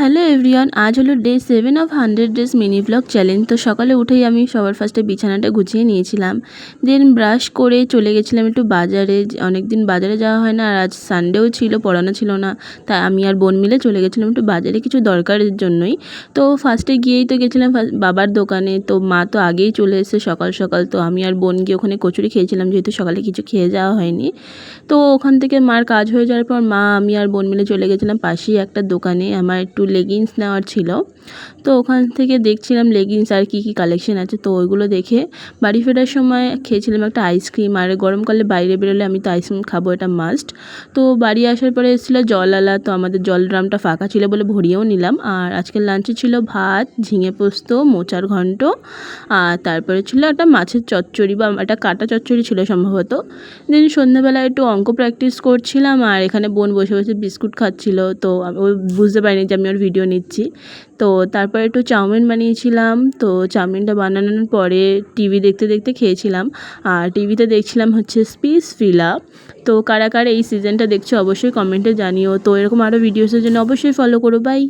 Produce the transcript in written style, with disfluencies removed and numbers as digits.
Hello everyone, আজ হলো day 7 of 100 days mini blog challenge. তো সকালে উঠেই আমি সবার ফার্স্টে বিছানাটা গুছিয়ে নিয়েছিলাম, দেন ব্রাশ করে চলে গেছিলাম একটু বাজারে। অনেক দিন বাজারে যাওয়া হয় না, আর আজ সানডেও ছিল, পড়ানো ছিল না, তাই আমি আর বোন মিলে চলে গেছিলাম একটু বাজারে কিছু দরকারের জন্যই। তো ফার্স্টে গিয়েই তো গেছিলাম বাবার দোকানে। তো মা তো আগেই চলে এসেছে সকাল সকাল, তো আমি আর বোন গিয়ে ওখানে কচুরি খেয়েছিলাম, যেহেতু সকালে কিছু খেয়ে যাওয়া হয়নি। তো ওখান থেকে মার কাজ হয়ে যাওয়ার পর মা, আমি আর বোন মিলে চলে গেছিলাম পাশেই একটা দোকানে। আমার একটু লেগিংস নেওয়ার ছিল, তো ওখান থেকে দেখছিলাম লেগিংস আর কি কি কালেকশন আছে। তো ওইগুলো দেখে বাড়ি ফেরার সময় খেয়েছিলাম একটা আইসক্রিম। আর গরমকালে বাইরে বেরোলে আমি তো আইসক্রিম খাবো, এটা মাস্ট। তো বাড়ি আসার পরে এসেছিলো জলওয়ালা, তো আমাদের জল ড্রামটা ফাঁকা ছিল বলে ভরিয়েও নিলাম। আর আজকের লাঞ্চে ছিল ভাত, ঝিঙে পোস্ত, মোচার ঘন্ট, আর তারপরে ছিল একটা মাছের চচ্চড়ি বা একটা কাটা চচ্চড়ি ছিল সম্ভবত। দেন সন্ধ্যাবেলা একটু অঙ্ক প্র্যাকটিস করছিলাম, আর এখানে বোন বসে বসে বিস্কুট খাচ্ছিল। তো ও বুঝতে পারিনি যে আমি ওর ভিডিও নিচ্ছি। তো তারপরে একটু চাউমিন বানিয়েছিলাম। তো চাউমিনটা বানানোর পরে টিভি দেখতে দেখতে খেয়েছিলাম। আর টিভিতে দেখছিলাম হচ্ছে স্পিসভিলা। তো কারা কারা এই সিজনটা দেখছো অবশ্যই কমেন্টে জানিও। তো এরকম আরও ভিডিওসের জন্য অবশ্যই ফলো করো। বাই।